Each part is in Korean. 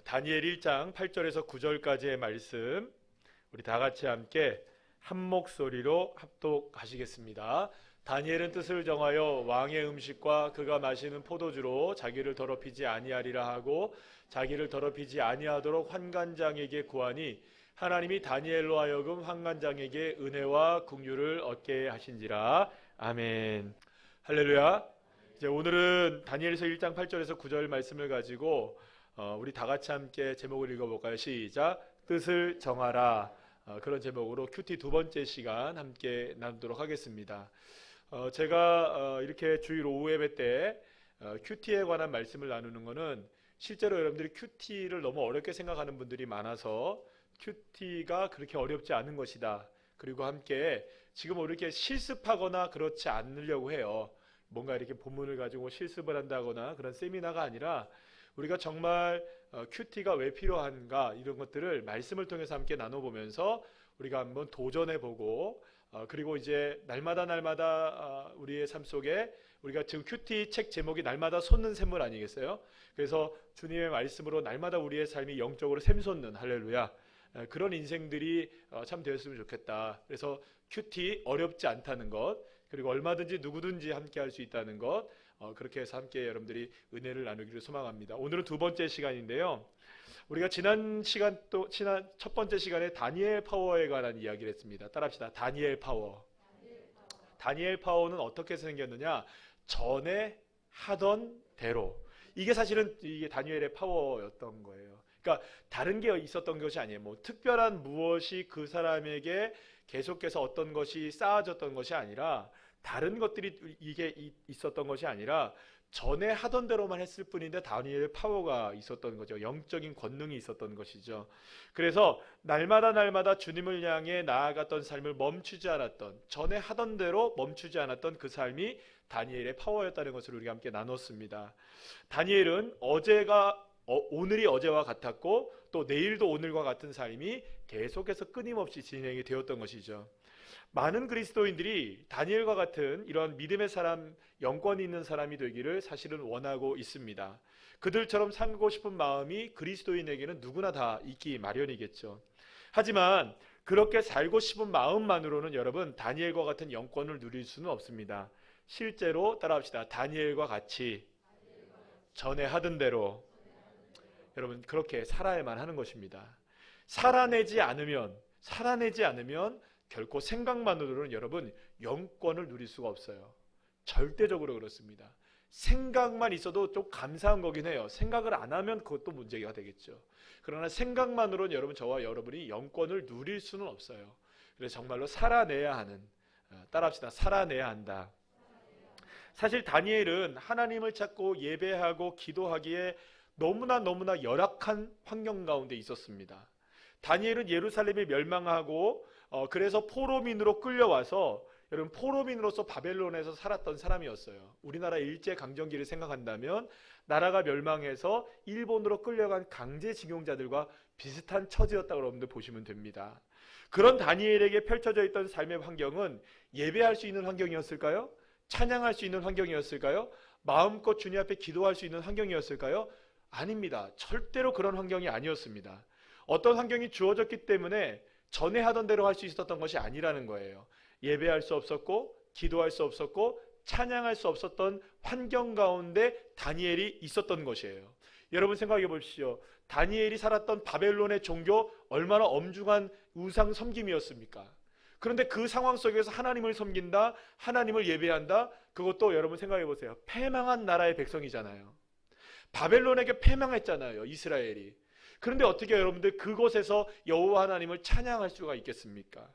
다니엘 1장 8절에서 9절까지의 말씀 우리 다 같이 함께 한 목소리로 합독하시겠습니다. 다니엘은 뜻을 정하여 왕의 음식과 그가 마시는 포도주로 자기를 더럽히지 아니하리라 하고 자기를 더럽히지 아니하도록 환관장에게 구하니 하나님이 다니엘로 하여금 환관장에게 은혜와 긍휼을 얻게 하신지라. 아멘. 할렐루야. 이제 오늘은 다니엘서 1장 8절에서 9절 말씀을 가지고 우리 다 같이 함께 제목을 읽어볼까요? 시작. 뜻을 정하라. 그런 제목으로 큐티 두 번째 시간 함께 나누도록 하겠습니다. 제가 이렇게 주일 오후 예배 때 큐티에 관한 말씀을 나누는 것은 실제로 여러분들이 큐티를 너무 어렵게 생각하는 분들이 많아서 큐티가 그렇게 어렵지 않은 것이다. 그리고 함께 지금 이렇게 실습하거나 그렇지 않으려고 해요. 뭔가 이렇게 본문을 가지고 실습을 한다거나 그런 세미나가 아니라 우리가 정말 큐티가 왜 필요한가 이런 것들을 말씀을 통해서 함께 나눠보면서 우리가 한번 도전해보고 그리고 이제 날마다 우리의 삶 속에 우리가 지금 큐티 책 제목이 날마다 솟는 샘물 아니겠어요? 그래서 주님의 말씀으로 날마다 우리의 삶이 영적으로 샘솟는 할렐루야 그런 인생들이 참 되었으면 좋겠다. 그래서 큐티 어렵지 않다는 것 그리고 얼마든지 누구든지 함께 할 수 있다는 것 그렇게 해서 함께 여러분들이 은혜를 나누기를 소망합니다. 오늘은 두 번째 시간인데요. 우리가 지난 첫 번째 시간에 다니엘 파워에 관한 이야기를 했습니다. 따라합시다. 다니엘 파워. 다니엘 파워는 어떻게 생겼느냐? 전에 하던 대로. 이게 사실은 이게 다니엘의 파워였던 거예요. 그러니까 다른 게 있었던 것이 아니에요. 뭐 특별한 무엇이 그 사람에게 계속해서 어떤 것이 쌓아졌던 것이 아니라 다른 것들이 이게 있었던 것이 아니라 전에 하던 대로만 했을 뿐인데 다니엘의 파워가 있었던 거죠. 영적인 권능이 있었던 것이죠. 그래서 날마다 주님을 향해 나아갔던 삶을 멈추지 않았던 전에 하던 대로 멈추지 않았던 그 삶이 다니엘의 파워였다는 것을 우리가 함께 나눴습니다. 다니엘은 오늘이 어제와 같았고 또 내일도 오늘과 같은 삶이 계속해서 끊임없이 진행이 되었던 것이죠. 많은 그리스도인들이 다니엘과 같은 이런 믿음의 사람, 영권이 있는 사람이 되기를 사실은 원하고 있습니다. 그들처럼 살고 싶은 마음이 그리스도인에게는 누구나 다 있기 마련이겠죠. 하지만 그렇게 살고 싶은 마음만으로는 여러분 다니엘과 같은 영권을 누릴 수는 없습니다. 실제로 따라합시다. 다니엘과 같이 전에 하던 대로 여러분 그렇게 살아야만 하는 것입니다. 살아내지 않으면 결코 생각만으로는 여러분 영권을 누릴 수가 없어요. 절대적으로 그렇습니다. 생각만 있어도 좀 감사한 거긴 해요. 생각을 안 하면 그것도 문제가 되겠죠. 그러나 생각만으로는 여러분 저와 여러분이 영권을 누릴 수는 없어요. 그래서 정말로 살아내야 하는 따라합시다. 살아내야 한다. 사실 다니엘은 하나님을 찾고 예배하고 기도하기에 너무나 열악한 환경 가운데 있었습니다. 다니엘은 예루살렘이 멸망하고 그래서 포로민으로 끌려와서 여러분 포로민으로서 바벨론에서 살았던 사람이었어요. 우리나라 일제강점기를 생각한다면 나라가 멸망해서 일본으로 끌려간 강제징용자들과 비슷한 처지였다고 여러분들 보시면 됩니다. 그런 다니엘에게 펼쳐져 있던 삶의 환경은 예배할 수 있는 환경이었을까요? 찬양할 수 있는 환경이었을까요? 마음껏 주님 앞에 기도할 수 있는 환경이었을까요? 아닙니다. 절대로 그런 환경이 아니었습니다. 어떤 환경이 주어졌기 때문에 전에 하던 대로 할 수 있었던 것이 아니라는 거예요. 예배할 수 없었고 기도할 수 없었고 찬양할 수 없었던 환경 가운데 다니엘이 있었던 것이에요. 여러분 생각해 보십시오. 다니엘이 살았던 바벨론의 종교 얼마나 엄중한 우상 섬김이었습니까? 그런데 그 상황 속에서 하나님을 섬긴다, 하나님을 예배한다, 그것도 여러분 생각해 보세요. 패망한 나라의 백성이잖아요. 바벨론에게 패망했잖아요, 이스라엘이. 그런데 어떻게 여러분들 그곳에서 여호와 하나님을 찬양할 수가 있겠습니까?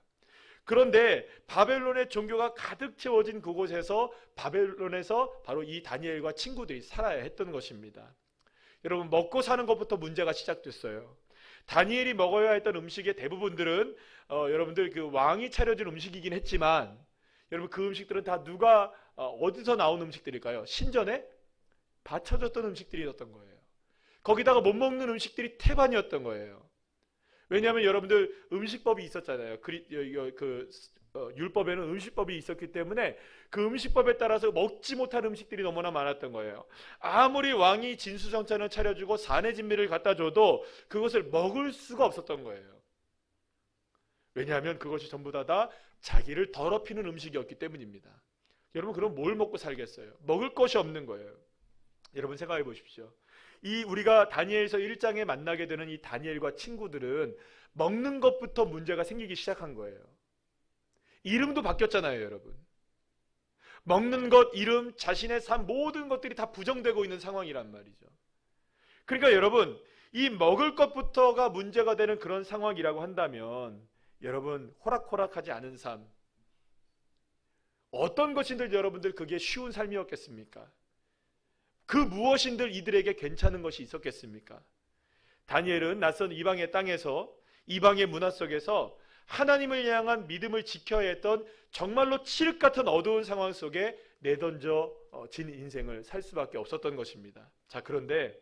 그런데 바벨론의 종교가 가득 채워진 그곳에서 바벨론에서 바로 이 다니엘과 친구들이 살아야 했던 것입니다. 여러분 먹고 사는 것부터 문제가 시작됐어요. 다니엘이 먹어야 했던 음식의 대부분들은 여러분들 그 왕이 차려준 음식이긴 했지만 여러분 그 음식들은 다 누가 어디서 나온 음식들일까요? 신전에 바쳐졌던 음식들이었던 거예요. 거기다가 못 먹는 음식들이 태반이었던 거예요. 왜냐하면 여러분들 음식법이 있었잖아요. 율법에는 음식법이 있었기 때문에 그 음식법에 따라서 먹지 못한 음식들이 너무나 많았던 거예요. 아무리 왕이 진수성찬을 차려주고 산의 진미를 갖다 줘도 그것을 먹을 수가 없었던 거예요. 왜냐하면 그것이 전부 다 자기를 더럽히는 음식이었기 때문입니다. 여러분, 그럼 뭘 먹고 살겠어요? 먹을 것이 없는 거예요. 여러분, 생각해 보십시오. 이 우리가 다니엘서 1장에 만나게 되는 이 다니엘과 친구들은 먹는 것부터 문제가 생기기 시작한 거예요. 이름도 바뀌었잖아요, 여러분. 먹는 것, 이름, 자신의 삶, 모든 것들이 다 부정되고 있는 상황이란 말이죠. 그러니까 여러분, 이 먹을 것부터가 문제가 되는 그런 상황이라고 한다면 여러분, 호락호락하지 않은 삶, 어떤 것인들 여러분들 그게 쉬운 삶이었겠습니까? 그 무엇인들 이들에게 괜찮은 것이 있었겠습니까? 다니엘은 낯선 이방의 땅에서, 이방의 문화 속에서 하나님을 향한 믿음을 지켜야 했던 정말로 칠흑 같은 어두운 상황 속에 내던져진 인생을 살 수밖에 없었던 것입니다. 자, 그런데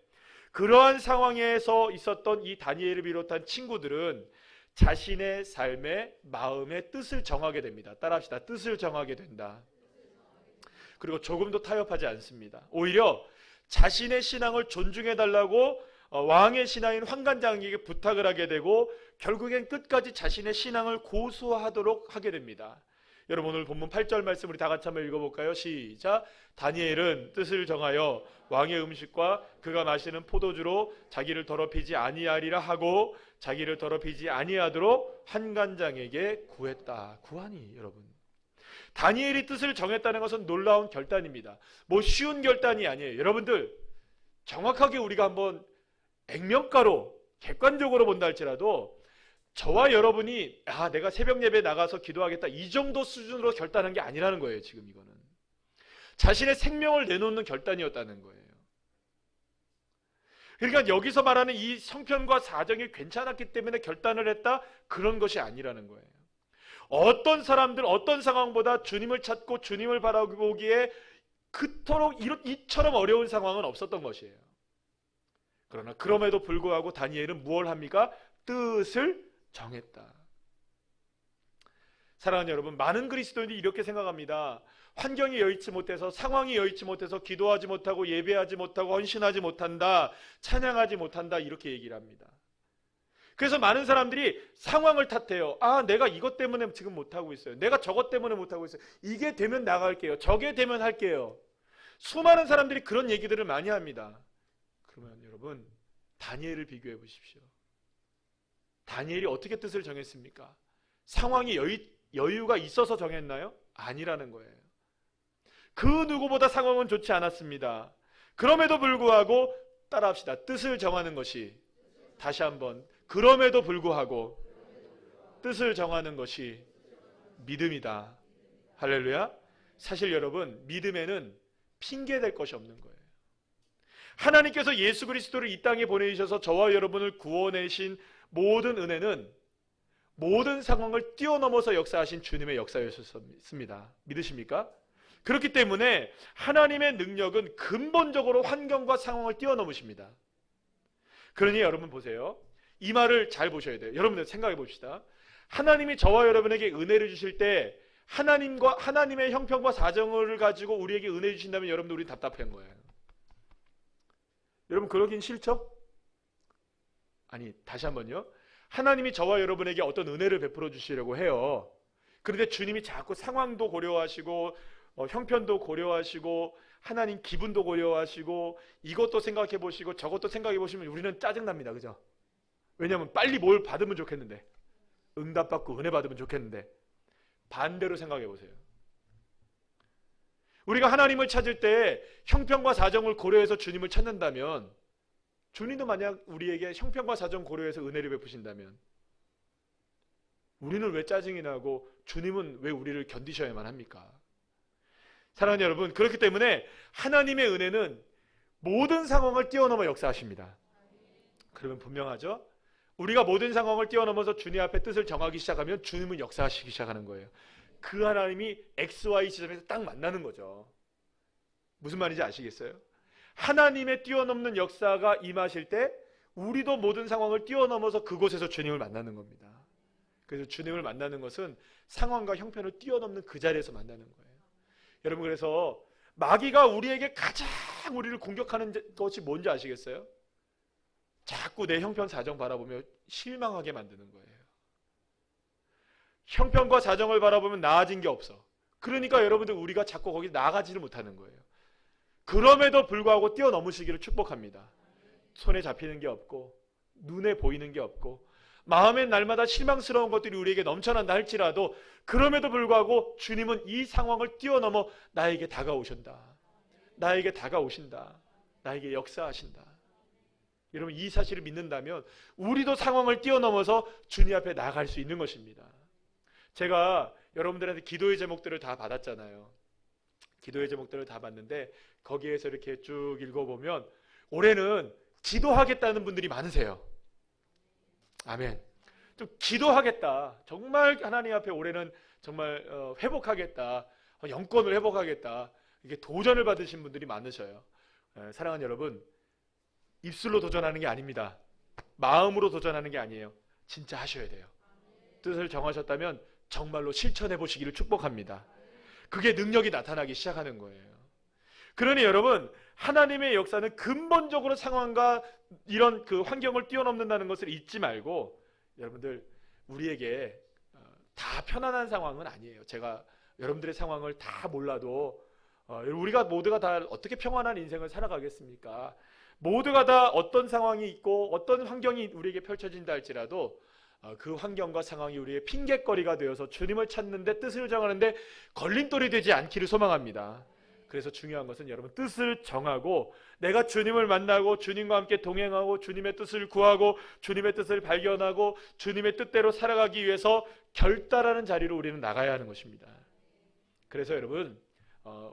그러한 상황에서 있었던 이 다니엘을 비롯한 친구들은 자신의 삶의 마음의 뜻을 정하게 됩니다. 따라합시다. 뜻을 정하게 된다. 그리고 조금도 타협하지 않습니다. 오히려 자신의 신앙을 존중해달라고 왕의 신하인 환관장에게 부탁을 하게 되고 결국엔 끝까지 자신의 신앙을 고수하도록 하게 됩니다. 여러분, 오늘 본문 8절 말씀 우리 다 같이 한번 읽어볼까요? 시작. 다니엘은 뜻을 정하여 왕의 음식과 그가 마시는 포도주로 자기를 더럽히지 아니하리라 하고 자기를 더럽히지 아니하도록 환관장에게 구했다. 구하니, 여러분, 다니엘이 뜻을 정했다는 것은 놀라운 결단입니다. 뭐 쉬운 결단이 아니에요. 여러분들, 정확하게 우리가 한번 액면가로 객관적으로 본다 할지라도 저와 여러분이 내가 새벽 예배 나가서 기도하겠다 이 정도 수준으로 결단한 게 아니라는 거예요. 지금 이거는 자신의 생명을 내놓는 결단이었다는 거예요. 그러니까 여기서 말하는 이 형편과 사정이 괜찮았기 때문에 결단을 했다, 그런 것이 아니라는 거예요. 어떤 사람들, 어떤 상황보다 주님을 찾고 주님을 바라보기에 그토록 이처럼 어려운 상황은 없었던 것이에요. 그러나 그럼에도 불구하고 다니엘은 무엇을 합니까? 뜻을 정했다. 사랑하는 여러분, 많은 그리스도인들이 이렇게 생각합니다. 환경이 여의치 못해서, 상황이 여의치 못해서 기도하지 못하고 예배하지 못하고 헌신하지 못한다, 찬양하지 못한다, 이렇게 얘기를 합니다. 그래서 많은 사람들이 상황을 탓해요. 내가 이것 때문에 지금 못하고 있어요. 내가 저것 때문에 못하고 있어요. 이게 되면 나갈게요. 저게 되면 할게요. 수많은 사람들이 그런 얘기들을 많이 합니다. 그러면 여러분, 다니엘을 비교해 보십시오. 다니엘이 어떻게 뜻을 정했습니까? 상황이 여유가 있어서 정했나요? 아니라는 거예요. 그 누구보다 상황은 좋지 않았습니다. 그럼에도 불구하고 따라합시다. 뜻을 정하는 것이, 다시 한번, 그럼에도 불구하고 뜻을 정하는 것이 믿음이다. 할렐루야. 사실 여러분, 믿음에는 핑계댈 것이 없는 거예요. 하나님께서 예수 그리스도를 이 땅에 보내주셔서 저와 여러분을 구원하신 모든 은혜는 모든 상황을 뛰어넘어서 역사하신 주님의 역사였습니다. 믿으십니까? 그렇기 때문에 하나님의 능력은 근본적으로 환경과 상황을 뛰어넘으십니다. 그러니 여러분 보세요. 이 말을 잘 보셔야 돼요. 여러분들 생각해 봅시다. 하나님이 저와 여러분에게 은혜를 주실 때 하나님의 형편과 사정을 가지고 우리에게 은혜 주신다면 여러분들 우리 답답한 거예요. 여러분 그러긴 싫죠? 아니, 다시 한번요. 하나님이 저와 여러분에게 어떤 은혜를 베풀어 주시려고 해요. 그런데 주님이 자꾸 상황도 고려하시고 형편도 고려하시고 하나님 기분도 고려하시고 이것도 생각해 보시고 저것도 생각해 보시면 우리는 짜증납니다. 그죠? 왜냐하면 빨리 뭘 받으면 좋겠는데, 응답받고 은혜 받으면 좋겠는데, 반대로 생각해 보세요. 우리가 하나님을 찾을 때 형편과 사정을 고려해서 주님을 찾는다면, 주님도 만약 우리에게 형편과 사정 고려해서 은혜를 베푸신다면 우리는 왜 짜증이 나고 주님은 왜 우리를 견디셔야만 합니까? 사랑하는 여러분, 그렇기 때문에 하나님의 은혜는 모든 상황을 뛰어넘어 역사하십니다. 그러면 분명하죠? 우리가 모든 상황을 뛰어넘어서 주님 앞에 뜻을 정하기 시작하면 주님은 역사하시기 시작하는 거예요. 그 하나님이 XY 지점에서 딱 만나는 거죠. 무슨 말인지 아시겠어요? 하나님의 뛰어넘는 역사가 임하실 때 우리도 모든 상황을 뛰어넘어서 그곳에서 주님을 만나는 겁니다. 그래서 주님을 만나는 것은 상황과 형편을 뛰어넘는 그 자리에서 만나는 거예요. 여러분, 그래서 마귀가 우리에게 가장 우리를 공격하는 것이 뭔지 아시겠어요? 자꾸 내 형편 사정 바라보며 실망하게 만드는 거예요. 형편과 사정을 바라보면 나아진 게 없어. 그러니까 여러분들, 우리가 자꾸 거기 나아가지를 못하는 거예요. 그럼에도 불구하고 뛰어넘으시기를 축복합니다. 손에 잡히는 게 없고 눈에 보이는 게 없고 마음엔 날마다 실망스러운 것들이 우리에게 넘쳐난다 할지라도, 그럼에도 불구하고 주님은 이 상황을 뛰어넘어 나에게 다가오신다. 나에게 다가오신다. 나에게 역사하신다. 여러분, 이 사실을 믿는다면 우리도 상황을 뛰어넘어서 주님 앞에 나아갈 수 있는 것입니다. 제가 여러분들한테 기도의 제목들을 다 받았잖아요. 기도의 제목들을 다 받는데 거기에서 이렇게 쭉 읽어보면 올해는 기도하겠다는 분들이 많으세요. 아멘. 좀 기도하겠다. 정말 하나님 앞에 올해는 정말 회복하겠다. 영권을 회복하겠다. 이게 도전을 받으신 분들이 많으셔요. 사랑하는 여러분, 입술로 도전하는 게 아닙니다. 마음으로 도전하는 게 아니에요. 진짜 하셔야 돼요. 뜻을 정하셨다면 정말로 실천해 보시기를 축복합니다. 그게 능력이 나타나기 시작하는 거예요. 그러니 여러분, 하나님의 역사는 근본적으로 상황과 이런 그 환경을 뛰어넘는다는 것을 잊지 말고, 여러분들, 우리에게 다 편안한 상황은 아니에요. 제가 여러분들의 상황을 다 몰라도 우리가 모두가 다 어떻게 평안한 인생을 살아가겠습니까? 모두가 다 어떤 상황이 있고 어떤 환경이 우리에게 펼쳐진다 할지라도 그 환경과 상황이 우리의 핑곗거리가 되어서 주님을 찾는데, 뜻을 정하는데 걸림돌이 되지 않기를 소망합니다. 그래서 중요한 것은 여러분, 뜻을 정하고 내가 주님을 만나고 주님과 함께 동행하고 주님의 뜻을 구하고 주님의 뜻을 발견하고 주님의 뜻대로 살아가기 위해서 결단하는 자리로 우리는 나가야 하는 것입니다. 그래서 여러분,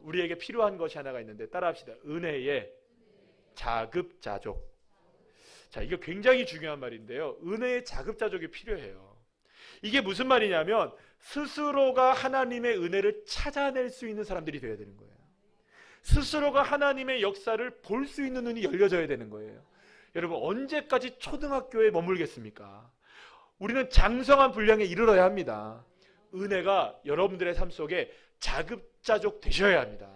우리에게 필요한 것이 하나가 있는데 따라합시다. 은혜의 자급자족. 자, 이게 굉장히 중요한 말인데요. 은혜의 자급자족이 필요해요. 이게 무슨 말이냐면 스스로가 하나님의 은혜를 찾아낼 수 있는 사람들이 되어야 되는 거예요. 스스로가 하나님의 역사를 볼 수 있는 눈이 열려져야 되는 거예요. 여러분, 언제까지 초등학교에 머물겠습니까? 우리는 장성한 분량에 이르러야 합니다. 은혜가 여러분들의 삶 속에 자급자족 되셔야 합니다.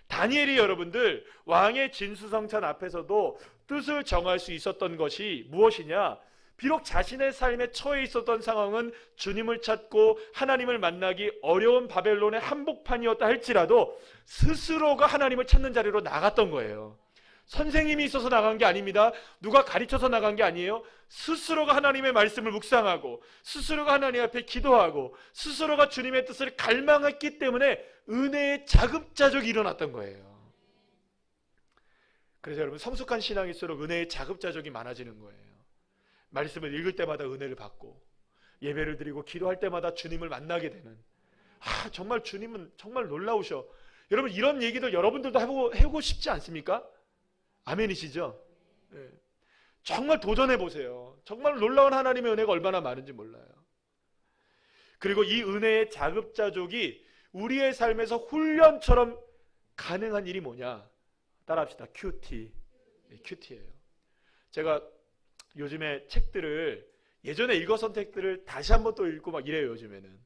다니엘이 여러분들 왕의 진수성찬 앞에서도 뜻을 정할 수 있었던 것이 무엇이냐? 비록 자신의 삶에 처해 있었던 상황은 주님을 찾고 하나님을 만나기 어려운 바벨론의 한복판이었다 할지라도 스스로가 하나님을 찾는 자리로 나갔던 거예요. 선생님이 있어서 나간 게 아닙니다. 누가 가르쳐서 나간 게 아니에요. 스스로가 하나님의 말씀을 묵상하고 스스로가 하나님 앞에 기도하고 스스로가 주님의 뜻을 갈망했기 때문에 은혜의 자급자족이 일어났던 거예요. 그래서 여러분, 성숙한 신앙일수록 은혜의 자급자족이 많아지는 거예요. 말씀을 읽을 때마다 은혜를 받고 예배를 드리고 기도할 때마다 주님을 만나게 되는, 정말 주님은 정말 놀라우셔. 여러분, 이런 얘기들 여러분들도 해보고 싶지 않습니까? 아멘이시죠? 네. 정말 도전해보세요. 정말 놀라운 하나님의 은혜가 얼마나 많은지 몰라요. 그리고 이 은혜의 자급자족이 우리의 삶에서 훈련처럼 가능한 일이 뭐냐? 따라합시다. 큐티. 네, 큐티예요. 제가 요즘에 책들을, 예전에 읽었던 책들을 다시 한번 또 읽고 막 이래요. 요즘에는.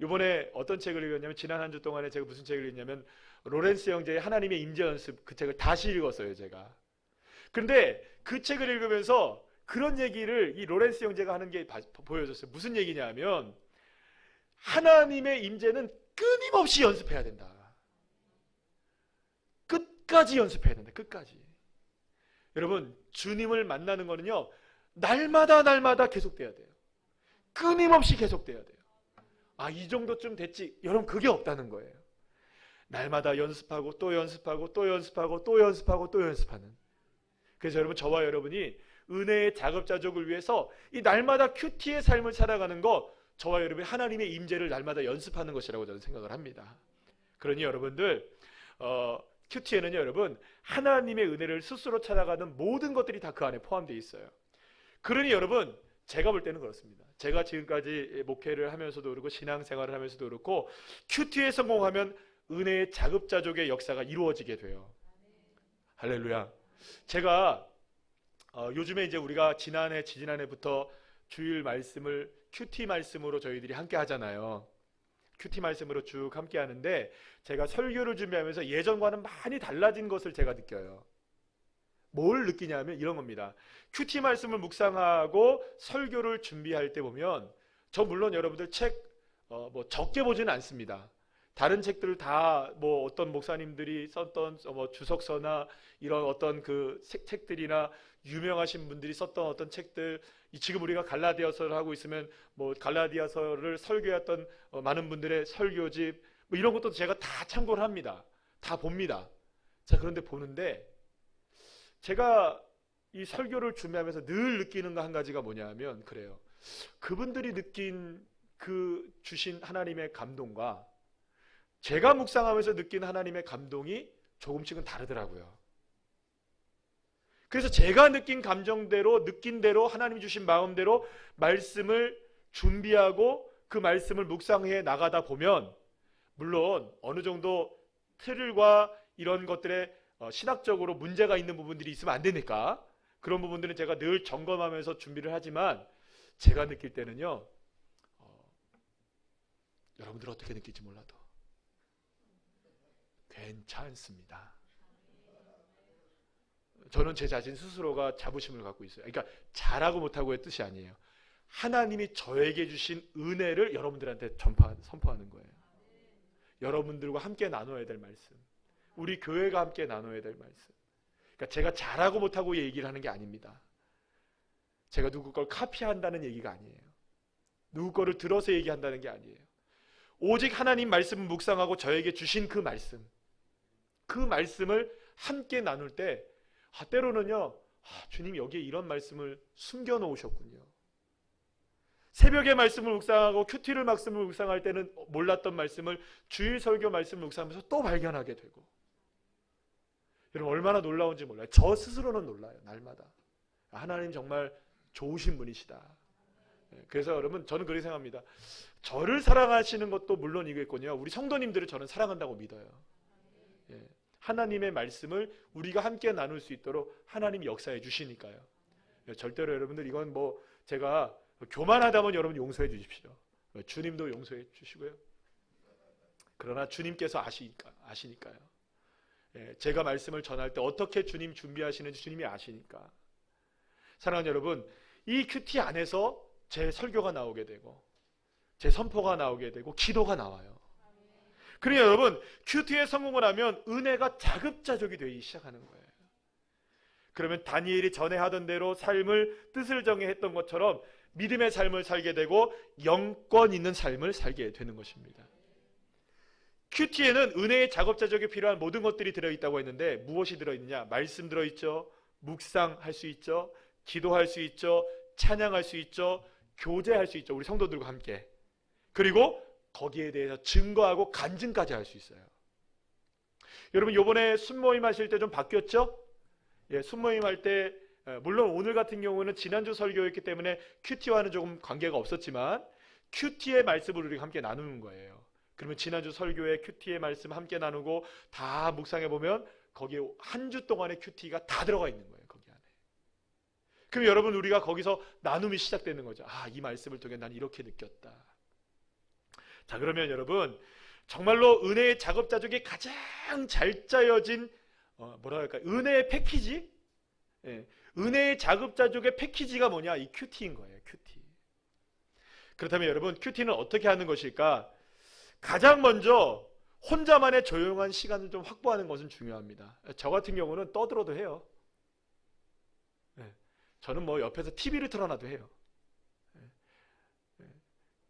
이번에 어떤 책을 읽었냐면, 지난 한 주 동안에 제가 무슨 책을 읽냐면 로렌스 형제의 하나님의 임재 연습, 그 책을 다시 읽었어요. 제가. 근데 그 책을 읽으면서 그런 얘기를 이 로렌스 형제가 하는 게 보여졌어요. 무슨 얘기냐 하면, 하나님의 임재는 끊임없이 연습해야 된다. 끝까지 연습해야 된다. 끝까지. 여러분, 주님을 만나는 거는요, 날마다 계속돼야 돼요. 끊임없이 계속돼야 돼요. 이 정도쯤 됐지. 여러분, 그게 없다는 거예요. 날마다 연습하고 또 연습하고 또 연습하고 또 연습하고 또 연습하는. 그래서 여러분, 저와 여러분이 은혜의 자급자족을 위해서 이 날마다 큐티의 삶을 살아가는 거, 저와 여러분이 하나님의 임재를 날마다 연습하는 것이라고 저는 생각을 합니다. 그러니 여러분들, 큐티에는요, 여러분, 하나님의 은혜를 스스로 찾아가는 모든 것들이 다 그 안에 포함되어 있어요. 그러니 여러분, 제가 볼 때는 그렇습니다. 제가 지금까지 목회를 하면서도 그렇고 신앙생활을 하면서도 그렇고 큐티에 성공하면 은혜의 자급자족의 역사가 이루어지게 돼요. 할렐루야. 제가 요즘에 이제 우리가 지지난해부터 주일 말씀을 큐티 말씀으로 저희들이 함께 하잖아요. 큐티 말씀으로 쭉 함께 하는데 제가 설교를 준비하면서 예전과는 많이 달라진 것을 제가 느껴요. 뭘 느끼냐면 이런 겁니다. 큐티 말씀을 묵상하고 설교를 준비할 때 보면 저 물론 여러분들 책 뭐 적게 보지는 않습니다. 다른 책들을 다 뭐 어떤 목사님들이 썼던 뭐 주석서나 이런 어떤 그 책들이나 유명하신 분들이 썼던 어떤 책들, 지금 우리가 갈라디아서를 하고 있으면 뭐 갈라디아서를 설교했던 많은 분들의 설교집 뭐 이런 것도 제가 다 참고를 합니다. 다 봅니다. 자, 그런데 보는데 제가 이 설교를 준비하면서 늘 느끼는 거 한 가지가 뭐냐 하면 그래요. 그분들이 느낀 그 주신 하나님의 감동과 제가 묵상하면서 느낀 하나님의 감동이 조금씩은 다르더라고요. 그래서 제가 느낀 감정대로, 느낀 대로, 하나님이 주신 마음대로 말씀을 준비하고 그 말씀을 묵상해 나가다 보면 물론 어느 정도 틀과 이런 것들에 신학적으로 문제가 있는 부분들이 있으면 안 되니까 그런 부분들은 제가 늘 점검하면서 준비를 하지만 제가 느낄 때는요, 여러분들 어떻게 느낄지 몰라도 괜찮습니다. 저는 제 자신 스스로가 자부심을 갖고 있어요. 그러니까 잘하고 못하고의 뜻이 아니에요. 하나님이 저에게 주신 은혜를 여러분들한테 선포하는 거예요. 여러분들과 함께 나눠야 될 말씀, 우리 교회가 함께 나눠야 될 말씀. 그러니까 제가 잘하고 못하고 얘기를 하는 게 아닙니다. 제가 누구 걸 카피한다는 얘기가 아니에요. 누구 거를 들어서 얘기한다는 게 아니에요. 오직 하나님 말씀을 묵상하고 저에게 주신 그 말씀을 함께 나눌 때 때로는요, 주님 여기에 이런 말씀을 숨겨놓으셨군요. 새벽에 말씀을 묵상하고 큐티를 말씀을 묵상할 때는 몰랐던 말씀을 주일 설교 말씀을 묵상하면서 또 발견하게 되고, 여러분 얼마나 놀라운지 몰라요. 저 스스로는 놀라요. 날마다 하나님 정말 좋으신 분이시다. 그래서 여러분 저는 그렇게 생각합니다. 저를 사랑하시는 것도 물론 이겠군요. 우리 성도님들을 저는 사랑한다고 믿어요. 하나님의 말씀을 우리가 함께 나눌 수 있도록 하나님이 역사해 주시니까요. 절대로 여러분들 이건 뭐 제가 교만하다면 여러분 용서해 주십시오. 주님도 용서해 주시고요. 그러나 주님께서 아시니까요. 제가 말씀을 전할 때 어떻게 주님 준비하시는지 주님이 아시니까. 사랑하는 여러분, 이 큐티 안에서 제 설교가 나오게 되고 제 선포가 나오게 되고 기도가 나와요. 그러니까 여러분 큐티에 성공을 하면 은혜가 자급자족이 되기 시작하는 거예요. 그러면 다니엘이 전에 하던 대로 삶을 뜻을 정해 했던 것처럼 믿음의 삶을 살게 되고 영권 있는 삶을 살게 되는 것입니다. 큐티에는 은혜의 자급자족이 필요한 모든 것들이 들어있다고 했는데 무엇이 들어있느냐? 말씀 들어있죠. 묵상할 수 있죠. 기도할 수 있죠. 찬양할 수 있죠. 교제할 수 있죠. 우리 성도들과 함께. 그리고 거기에 대해서 증거하고 간증까지 할 수 있어요. 여러분 이번에 순모임 하실 때 좀 바뀌었죠? 순모임 할 때 물론 오늘 같은 경우는 지난주 설교였기 때문에 큐티와는 조금 관계가 없었지만 큐티의 말씀을 우리가 함께 나누는 거예요. 그러면 지난주 설교에 큐티의 말씀 함께 나누고 다 묵상해 보면 거기에 한 주 동안의 큐티가 다 들어가 있는 거예요. 거기 안에. 그럼 여러분 우리가 거기서 나눔이 시작되는 거죠. 이 말씀을 통해 난 이렇게 느꼈다. 자, 그러면 여러분 정말로 은혜의 자급자족이 가장 잘 짜여진 은혜의 패키지? 은혜의 자급자족의 패키지가 뭐냐? 이 큐티인 거예요. 큐티. 그렇다면 여러분 큐티는 어떻게 하는 것일까? 가장 먼저 혼자만의 조용한 시간을 좀 확보하는 것은 중요합니다. 저 같은 경우는 떠들어도 해요. 저는 뭐 옆에서 TV를 틀어놔도 해요.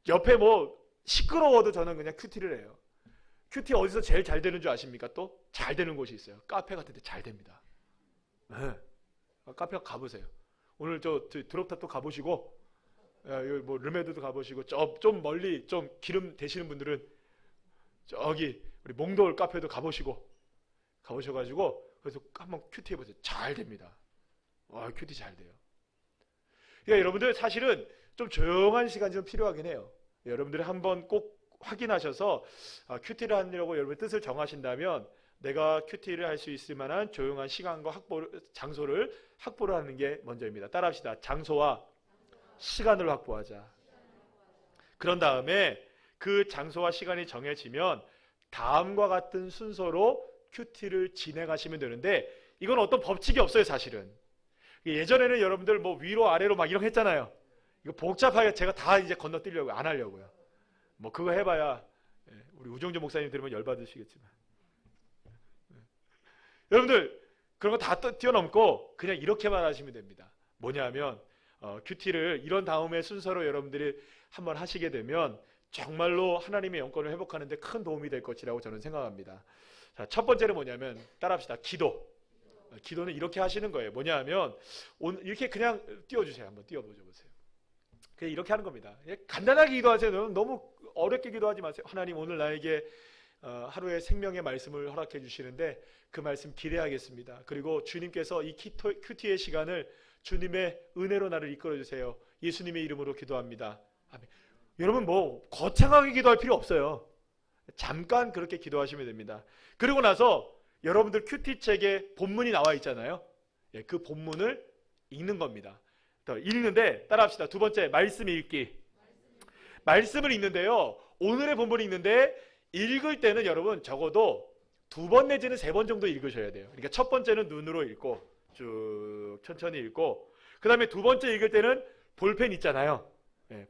옆에 뭐 시끄러워도 저는 그냥 큐티를 해요. 큐티 어디서 제일 잘 되는 줄 아십니까? 또 잘 되는 곳이 있어요. 카페 같은 데 잘 됩니다. 카페 가보세요. 오늘 저 드롭탑도 가보시고 여기 뭐 르메드도 가보시고 좀 멀리 좀 기름 되시는 분들은 저기 우리 몽돌 카페도 가보셔가지고 그래서 한번 큐티 해보세요. 잘 됩니다. 큐티 잘 돼요. 그러니까 여러분들 사실은 좀 조용한 시간이 좀 필요하긴 해요. 여러분들이 한번 꼭 확인하셔서 큐티를 하려고 여러분의 뜻을 정하신다면 내가 큐티를 할 수 있을 만한 조용한 시간과 장소를 확보를 하는 게 먼저입니다. 따라합시다. 장소와 시간을 확보하자. 그런 다음에 그 장소와 시간이 정해지면 다음과 같은 순서로 큐티를 진행하시면 되는데, 이건 어떤 법칙이 없어요 사실은. 예전에는 여러분들 뭐 위로 아래로 막 이런 거 했잖아요. 이거 복잡하게 제가 다 이제 건너뛰려고 안 하려고요. 뭐 그거 해봐야 우리 우정조 목사님 들으면 열받으시겠지만, 여러분들 그런 거 다 뛰어넘고 그냥 이렇게만 하시면 됩니다. 뭐냐면 큐티를 이런 다음의 순서로 여러분들이 한번 하시게 되면 정말로 하나님의 영권을 회복하는 데 큰 도움이 될 것이라고 저는 생각합니다. 자, 첫 번째는 뭐냐면 따라합시다. 기도. 기도는 이렇게 하시는 거예요. 뭐냐면 오늘 이렇게 그냥 띄워주세요. 한번 띄워보세요. 그냥 이렇게 하는 겁니다. 간단하게 기도하세요. 너무 어렵게 기도하지 마세요. 하나님, 오늘 나에게 하루의 생명의 말씀을 허락해 주시는데 그 말씀 기대하겠습니다. 그리고 주님께서 이 큐티의 시간을 주님의 은혜로 나를 이끌어 주세요. 예수님의 이름으로 기도합니다. 아멘. 여러분 뭐 거창하게 기도할 필요 없어요. 잠깐 그렇게 기도하시면 됩니다. 그리고 나서 여러분들 큐티 책에 본문이 나와 있잖아요. 그 본문을 읽는 겁니다. 읽는데 따라합시다. 두 번째, 말씀 읽기. 말씀을 읽는데요, 오늘의 본문을 읽는데 읽을 때는 여러분 적어도 2번 내지는 3번 정도 읽으셔야 돼요. 그러니까 첫 번째는 눈으로 읽고 쭉 천천히 읽고, 그 다음에 두 번째 읽을 때는 볼펜 있잖아요.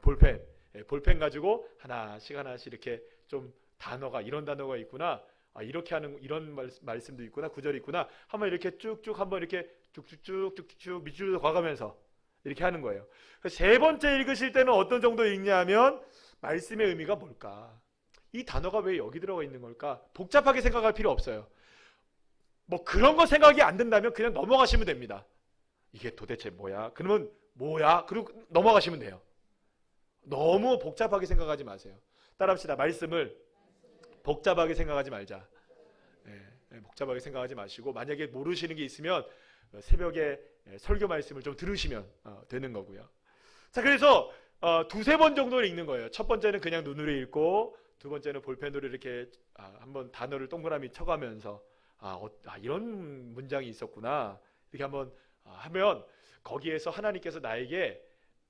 볼펜 가지고 하나씩 이렇게 좀 단어가, 이런 단어가 있구나, 이렇게 하는 이런 말씀도 있구나, 구절이 있구나, 한번 이렇게 쭉쭉 한번 이렇게 쭉쭉쭉쭉쭉 밑줄로 가가면서 이렇게 하는 거예요. 세 번째 읽으실 때는 어떤 정도 읽냐면 말씀의 의미가 뭘까? 이 단어가 왜 여기 들어가 있는 걸까? 복잡하게 생각할 필요 없어요. 뭐 그런 거 생각이 안 된다면 그냥 넘어가시면 됩니다. 이게 도대체 뭐야? 그러면 뭐야? 그리고 넘어가시면 돼요. 너무 복잡하게 생각하지 마세요. 따라합시다. 말씀을 복잡하게 생각하지 말자. 복잡하게 생각하지 마시고, 만약에 모르시는 게 있으면 새벽에 설교 말씀을 좀 들으시면 되는 거고요. 자, 그래서 2-3번 정도를 읽는 거예요. 첫 번째는 그냥 눈으로 읽고, 두 번째는 볼펜으로 이렇게 한번 단어를 동그라미 쳐가면서 이런 문장이 있었구나, 이렇게 한번 하면 거기에서 하나님께서 나에게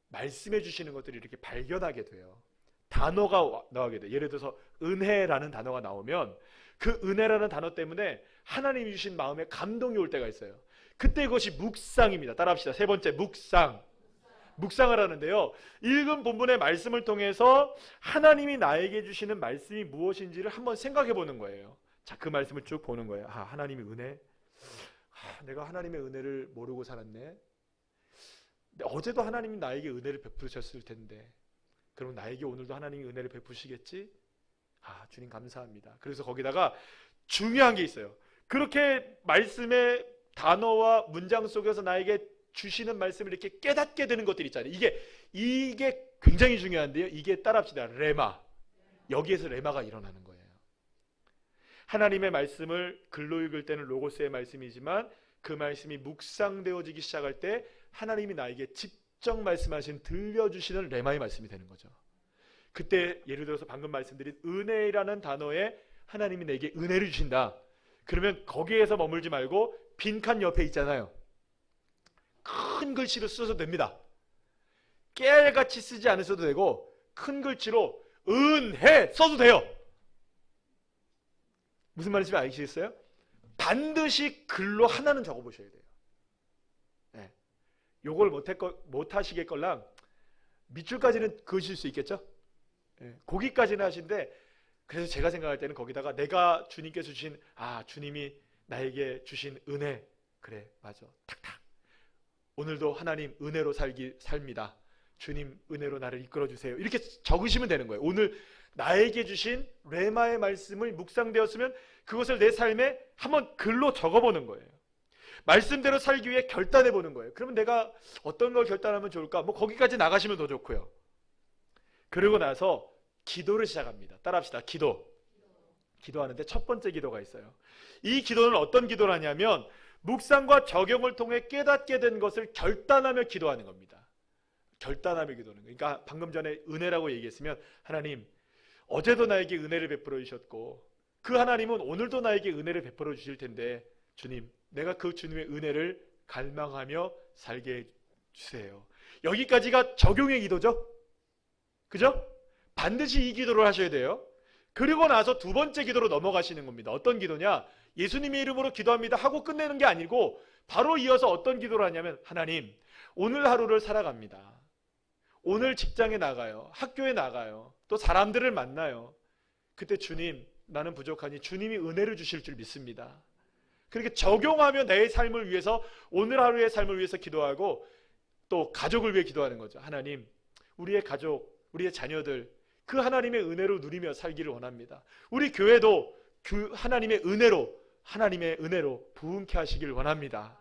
말씀해 주시는 것들이 이렇게 발견하게 돼요. 단어가 나오게 돼요. 예를 들어서 은혜라는 단어가 나오면 그 은혜라는 단어 때문에 하나님이 주신 마음에 감동이 올 때가 있어요. 그때 그것이 묵상입니다. 따라합시다. 세 번째, 묵상을 하는데요, 읽은 본문의 말씀을 통해서 하나님이 나에게 주시는 말씀이 무엇인지를 한번 생각해 보는 거예요. 자, 그 말씀을 쭉 보는 거예요. 하나님의 은혜, 내가 하나님의 은혜를 모르고 살았네. 어제도 하나님이 나에게 은혜를 베푸셨을 텐데, 그럼 나에게 오늘도 하나님이 은혜를 베푸시겠지? 주님 감사합니다. 그래서 거기다가 중요한 게 있어요. 그렇게 말씀의 단어와 문장 속에서 나에게 주시는 말씀을 이렇게 깨닫게 되는 것들 있잖아요. 이게 굉장히 중요한데요. 이게 따라합시다. 레마. 여기에서 레마가 일어나는 거예요. 하나님의 말씀을 글로 읽을 때는 로고스의 말씀이지만 그 말씀이 묵상되어지기 시작할 때 하나님이 나에게 직접 말씀하신, 들려주시는 레마의 말씀이 되는 거죠. 그때 예를 들어서 방금 말씀드린 은혜라는 단어에 하나님이 내게 은혜를 주신다. 그러면 거기에서 머물지 말고 빈칸 옆에 있잖아요. 큰 글씨로 써도 됩니다. 깨알같이 쓰지 않으셔도 되고 큰 글씨로 은혜 써도 돼요. 무슨 말인지 아시겠어요? 반드시 글로 하나는 적어보셔야 돼요. 요걸 못 하시겠걸랑 밑줄까지는 그으실 수 있겠죠? 거기까지는 하신데, 그래서 제가 생각할 때는 거기다가 내가 주님께서 주신, 주님이 나에게 주신 은혜, 그래 맞아, 탁탁, 오늘도 하나님 은혜로 삽니다. 주님 은혜로 나를 이끌어주세요. 이렇게 적으시면 되는 거예요. 오늘 나에게 주신 레마의 말씀을 묵상되었으면 그것을 내 삶에 한번 글로 적어보는 거예요. 말씀대로 살기 위해 결단해 보는 거예요. 그러면 내가 어떤 걸 결단하면 좋을까? 뭐 거기까지 나가시면 더 좋고요. 그러고 나서 기도를 시작합니다. 따라합시다. 기도하는데 첫 번째 기도가 있어요. 이 기도는 어떤 기도를 하냐면 묵상과 적용을 통해 깨닫게 된 것을 결단하며 기도하는 겁니다. 결단하며 기도하는 거예요. 그러니까 방금 전에 은혜라고 얘기했으면, 하나님 어제도 나에게 은혜를 베풀어 주셨고 그 하나님은 오늘도 나에게 은혜를 베풀어 주실 텐데, 주님 내가 그 주님의 은혜를 갈망하며 살게 해주세요. 여기까지가 적용의 기도죠. 그죠? 반드시 이 기도를 하셔야 돼요. 그리고 나서 두 번째 기도로 넘어가시는 겁니다. 어떤 기도냐? 예수님의 이름으로 기도합니다 하고 끝내는 게 아니고 바로 이어서 어떤 기도를 하냐면, 하나님, 오늘 하루를 살아갑니다. 오늘 직장에 나가요. 학교에 나가요. 또 사람들을 만나요. 그때 주님, 나는 부족하니 주님이 은혜를 주실 줄 믿습니다. 그렇게 적용하며 내 삶을 위해서, 오늘 하루의 삶을 위해서 기도하고 또 가족을 위해 기도하는 거죠. 하나님, 우리의 가족, 우리의 자녀들 그 하나님의 은혜로 누리며 살기를 원합니다. 우리 교회도 그 하나님의 은혜로 부흥케 하시길 원합니다.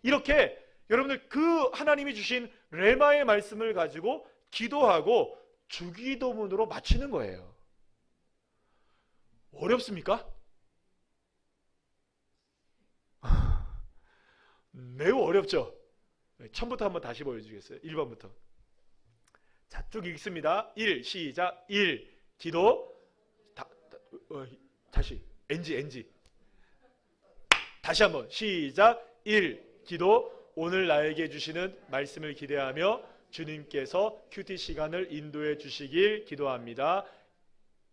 이렇게 여러분들 그 하나님이 주신 레마의 말씀을 가지고 기도하고 주기도문으로 마치는 거예요. 어렵습니까? 매우 어렵죠. 처음부터 한번 다시 보여주겠어요. 1번부터. 자, 쭉 읽습니다. 1, 시작. 1, 기도. 다시 NG. 다시 한번 시작. 1, 기도. 오늘 나에게 주시는 말씀을 기대하며 주님께서 큐티 시간을 인도해 주시길 기도합니다.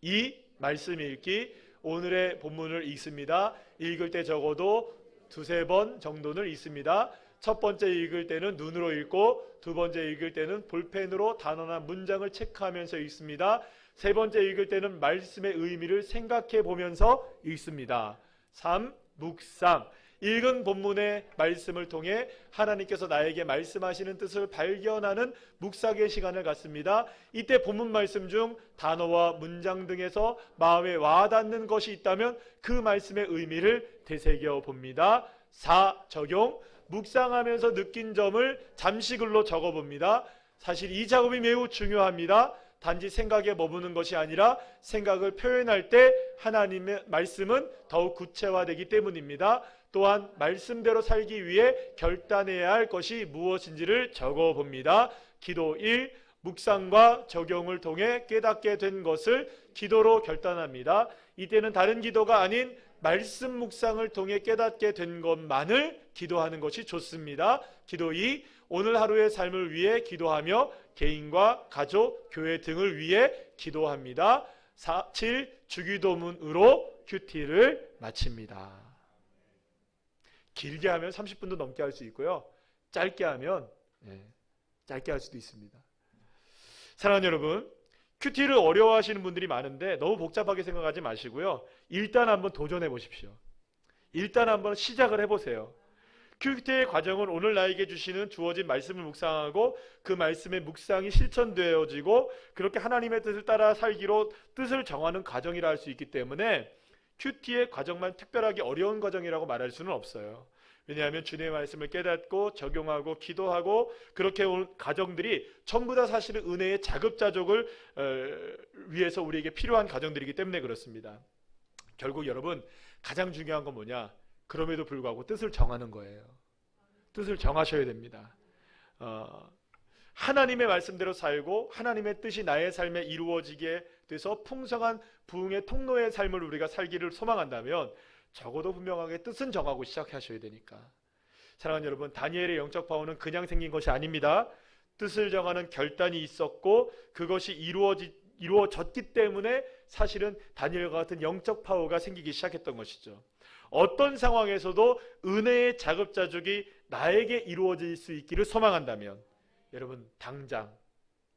2, 말씀 읽기. 오늘의 본문을 읽습니다. 읽을 때 적어도 두세 번 정도는 읽습니다. 첫 번째 읽을 때는 눈으로 읽고, 두 번째 읽을 때는 볼펜으로 단어나 문장을 체크하면서 읽습니다. 세 번째 읽을 때는 말씀의 의미를 생각해 보면서 읽습니다. 3. 묵상. 읽은 본문의 말씀을 통해 하나님께서 나에게 말씀하시는 뜻을 발견하는 묵상의 시간을 갖습니다. 이때 본문 말씀 중 단어와 문장 등에서 마음에 와닿는 것이 있다면 그 말씀의 의미를 되새겨 봅니다. 4. 적용. 묵상하면서 느낀 점을 잠시 글로 적어봅니다. 사실 이 작업이 매우 중요합니다. 단지 생각에 머무는 것이 아니라 생각을 표현할 때 하나님의 말씀은 더욱 구체화되기 때문입니다. 또한 말씀대로 살기 위해 결단해야 할 것이 무엇인지를 적어봅니다. 기도 1. 묵상과 적용을 통해 깨닫게 된 것을 기도로 결단합니다. 이때는 다른 기도가 아닌 말씀 묵상을 통해 깨닫게 된 것만을 기도하는 것이 좋습니다. 기도 2. 오늘 하루의 삶을 위해 기도하며 개인과 가족, 교회 등을 위해 기도합니다. 7. 주기도문으로 큐티를 마칩니다. 길게 하면 30분도 넘게 할 수 있고요. 짧게 하면 짧게 할 수도 있습니다. 사랑하는 여러분, 큐티를 어려워하시는 분들이 많은데 너무 복잡하게 생각하지 마시고요. 일단 한번 도전해 보십시오. 일단 한번 시작을 해보세요. 큐티의 과정은 오늘 나에게 주어진 말씀을 묵상하고 그 말씀의 묵상이 실천되어지고 그렇게 하나님의 뜻을 따라 살기로 뜻을 정하는 과정이라 할 수 있기 때문에 큐티의 과정만 특별하게 어려운 과정이라고 말할 수는 없어요. 왜냐하면 주님의 말씀을 깨닫고 적용하고 기도하고 그렇게 온 과정들이 전부 다 사실은 은혜의 자급자족을 위해서 우리에게 필요한 과정들이기 때문에 그렇습니다. 결국 여러분, 가장 중요한 건 뭐냐? 그럼에도 불구하고 뜻을 정하는 거예요. 뜻을 정하셔야 됩니다. 하나님의 말씀대로 살고 하나님의 뜻이 나의 삶에 이루어지게 돼서 풍성한 부흥의 통로의 삶을 우리가 살기를 소망한다면 적어도 분명하게 뜻은 정하고 시작하셔야 되니까. 사랑하는 여러분, 다니엘의 영적 파워는 그냥 생긴 것이 아닙니다. 뜻을 정하는 결단이 있었고 그것이 이루어졌기 때문에 사실은 다니엘과 같은 영적 파워가 생기기 시작했던 것이죠. 어떤 상황에서도 은혜의 자급자족이 나에게 이루어질 수 있기를 소망한다면 여러분, 당장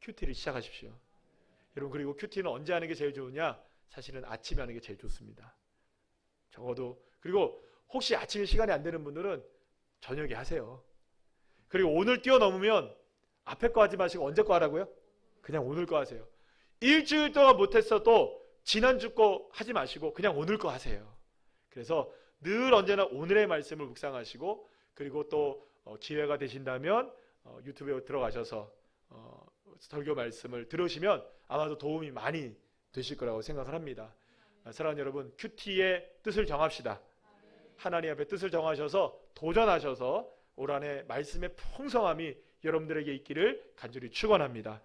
큐티를 시작하십시오. 여러분, 그리고 큐티는 언제 하는 게 제일 좋으냐? 사실은 아침에 하는 게 제일 좋습니다. 적어도. 그리고 혹시 아침에 시간이 안 되는 분들은 저녁에 하세요. 그리고 오늘 뛰어넘으면 앞에 거 하지 마시고 언제 거 하라고요? 그냥 오늘 거 하세요. 일주일 동안 못했어도 지난주 거 하지 마시고 그냥 오늘 거 하세요. 그래서 늘 언제나 오늘의 말씀을 묵상하시고 그리고 또 기회가 되신다면 유튜브에 들어가셔서 설교 말씀을 들으시면 아마도 도움이 많이 되실 거라고 생각을 합니다. 사랑하는 여러분, 큐티의 뜻을 정합시다. 하나님 앞에 뜻을 정하셔서 도전하셔서 올 한해 말씀의 풍성함이 여러분들에게 있기를 간절히 축원합니다.